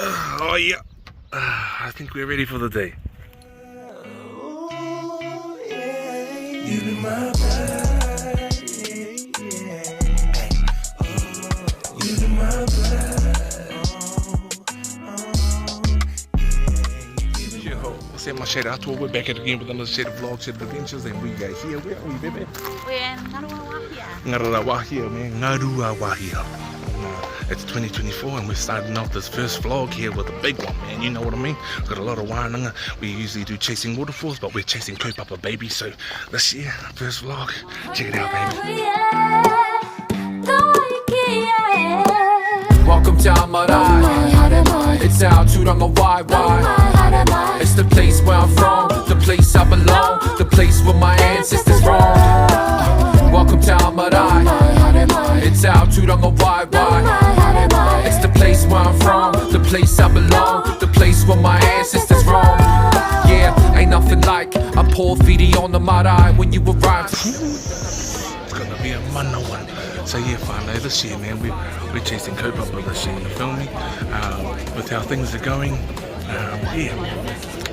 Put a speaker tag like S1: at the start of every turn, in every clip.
S1: Oh yeah, I think we're ready for the day.
S2: You be my bride, you be my bride.
S1: Say my Shaded Atua, we're back at it again with another Shaded vlog, Shaded adventures, and we got here. Where are we, baby?
S3: We're in Ngaruawahia.
S1: Ngaruawahia, man. Ngaruawahia. It's 2024 and we're starting off this first vlog here with a big one, man. You know what I mean? We've got a lot of wairanga. We usually do chasing waterfalls, but we're chasing Kaupapa, baby. So this year, first vlog. Check it out, baby.
S4: Welcome to our Marae. It's our Turangawaewae. It's the place where I'm from, the place I belong, the place where my ancestors roamed. Welcome to our Marae. It's our Turangawaewae. It's the place where I'm from, the place I belong, the place where my ancestors roamed. Yeah, ain't nothing like a poor feedie on the Marae when you arrive.
S1: It's gonna be a mana one. So yeah, finally this year, man, we're chasing Kaupapa this year, you feel me? With how things are going, yeah,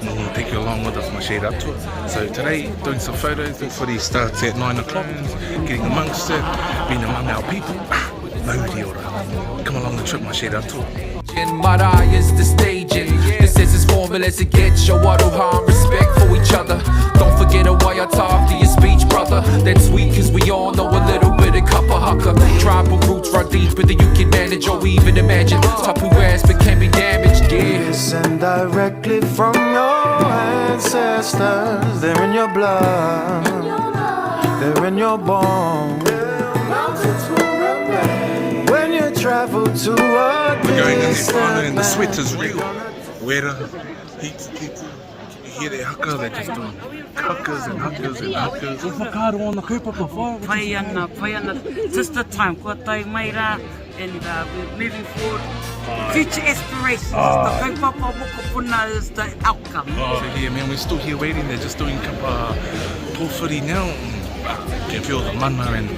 S1: we're gonna take you along with us, my Shaded Atua. So today, doing some photos. The footy starts at 9 o'clock, getting amongst it, being among our people. Mahi ora. Come along the trip, my Shaded Atua.
S4: Marae is the staging. This is his formula to get your wairua and respect for each other. Don't forget a wairua to your speech, brother. That's sweet cause we all know a little bit of Kaupapa. Tribal roots run deeper than you can manage or even imagine. Tapu ass but can be damaged, yeah.
S2: Listen directly from your ancestors. They're in your blood, they're in your bones. When you travel to a
S1: we're going in there and the sweat is real. Weather, heat. You hear their haka, they're just doing hakas and hakas and hakas.
S5: Whakaahua na Kaupapa whaiana, just the time, kua tai maira, and we're moving forward. Future aspirations, the Kaupapa wokapuna is the outcome.
S1: So yeah, man, we're still here waiting, they're just doing tōwhiri now. You can feel the mana and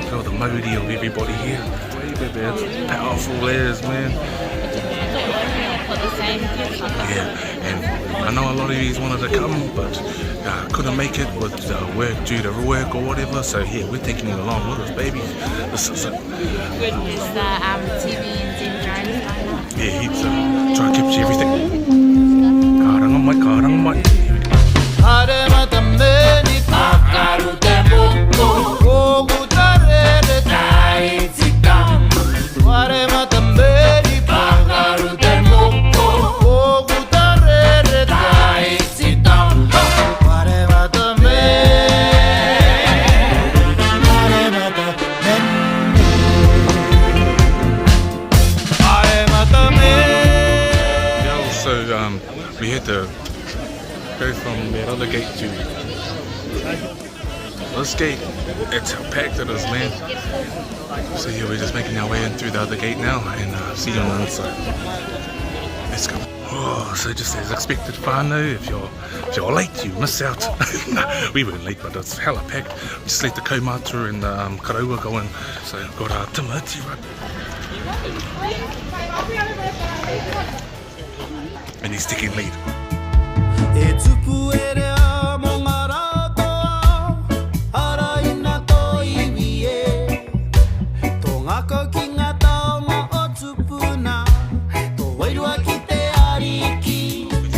S1: feel the mauri of everybody here. It's powerful as, man. Yeah, and I know a lot of you wanted to come, but couldn't make it with work due to work or whatever. So yeah, we're taking you along with us, baby. This is it.
S3: Is the TV and drones?
S1: Yeah, he's trying to capture everything. Karangamai. We had to go from that other gate to this gate. That's how packed it is, man. So yeah, we're just making our way in through the other gate now and see you on the inside. Let's go. Oh, so just as expected, whānau, if you're late, you miss out. We weren't late, but it's hella packed. We just let the kaumātua and Ngaruawahia go in. So I've got our timati right. And he's taking lead. You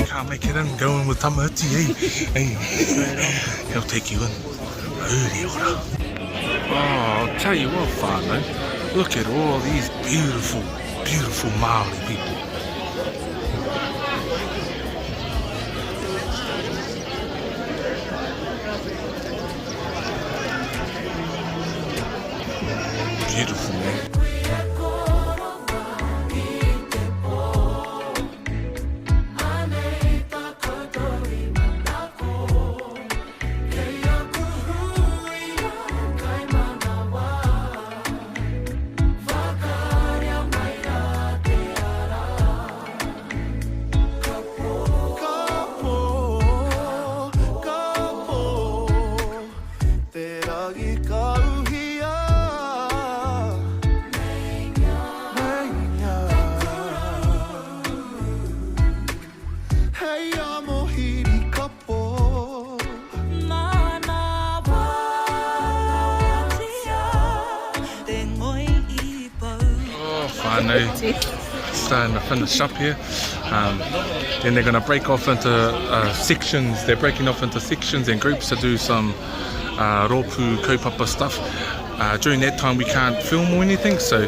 S1: can't make it in going with tamati, eh? Hey. He'll take you in. Oh, I'll tell you what, whānau. Look at all these beautiful, beautiful Māori people. Beautiful, man. starting to finish up here. Then they're going to break off into sections. They're breaking off into sections and groups to do some rōpū kaupapa stuff. During that time we can't film or anything, so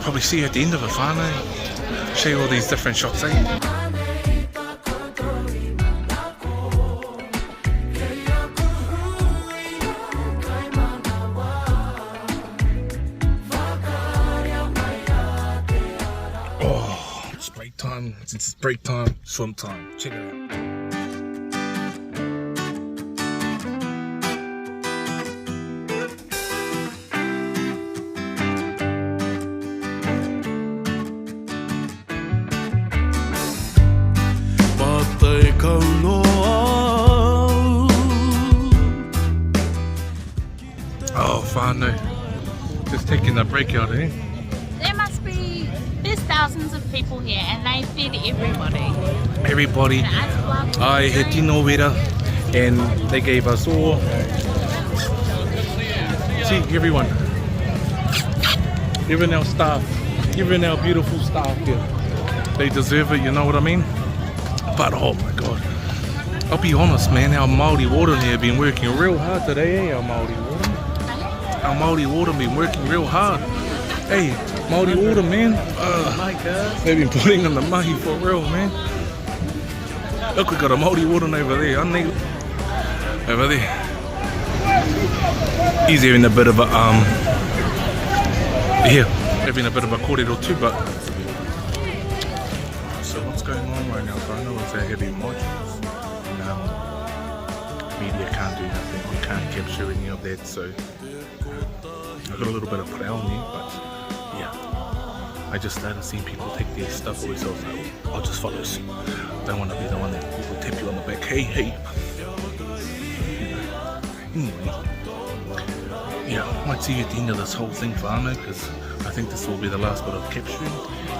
S1: probably see you at the end of it, whānau. Show you all these different shots, eh? It's break time, swim time. Check it out. Oh, whānau. Just taking a break out, eh?
S3: There's thousands of people here and they feed everybody.
S1: Everybody. I had tino wera and they gave us all. See, everyone. Even our staff. Even our beautiful staff here. They deserve it, you know what I mean? But oh my god. I'll be honest, man, our Māori warden here have been working real hard today, eh? Our Māori warden. Our Māori warden been working real hard. Hey, Māori water, man. They've been putting in the mahi for real, man. Look, we got a Māori water over there. Over there. He's having a bit of a having a bit of a kōrero too, but so what's going on right now, whānau, is they're having modules. Media can't do nothing. We can't capture any of that, so I got a little bit of put out there, but I just started seeing people take their stuff away, so I was like, oh, I'll just follow suit. Don't want to be the one that people tap you on the back. Hey, hey. Anyway, yeah, I might see you at the end of this whole thing, whānau, because I think this will be the last bit of capturing,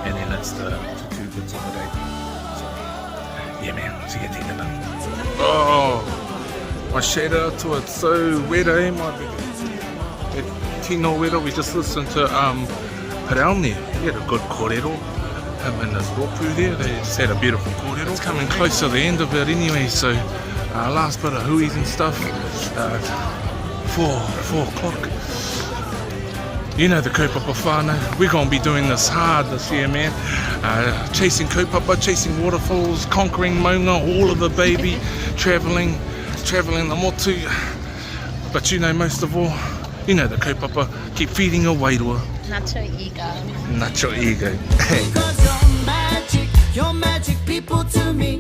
S1: and then that's the 2 bits of the day. So, yeah, man, see you at the end of it. Oh, my Shaded Atua, it's so wet, eh, my baby. Tino wera, we just listened to around there. He had a good kōrero. Him and his rōpū there, they just had a beautiful kōrero. It's coming close to the end of it anyway, so last bit of huis and stuff. 4 o'clock. You know the kaupapa whānau. We're going to be doing this hard this year, man. Chasing kaupapa, chasing waterfalls, conquering maunga, all of it, baby. Travelling the motu. But you know, most of all, you know the kaupapa. Keep feeding your wairua.
S3: Not your ego.
S1: Not your ego.
S6: Because you're magic people to me.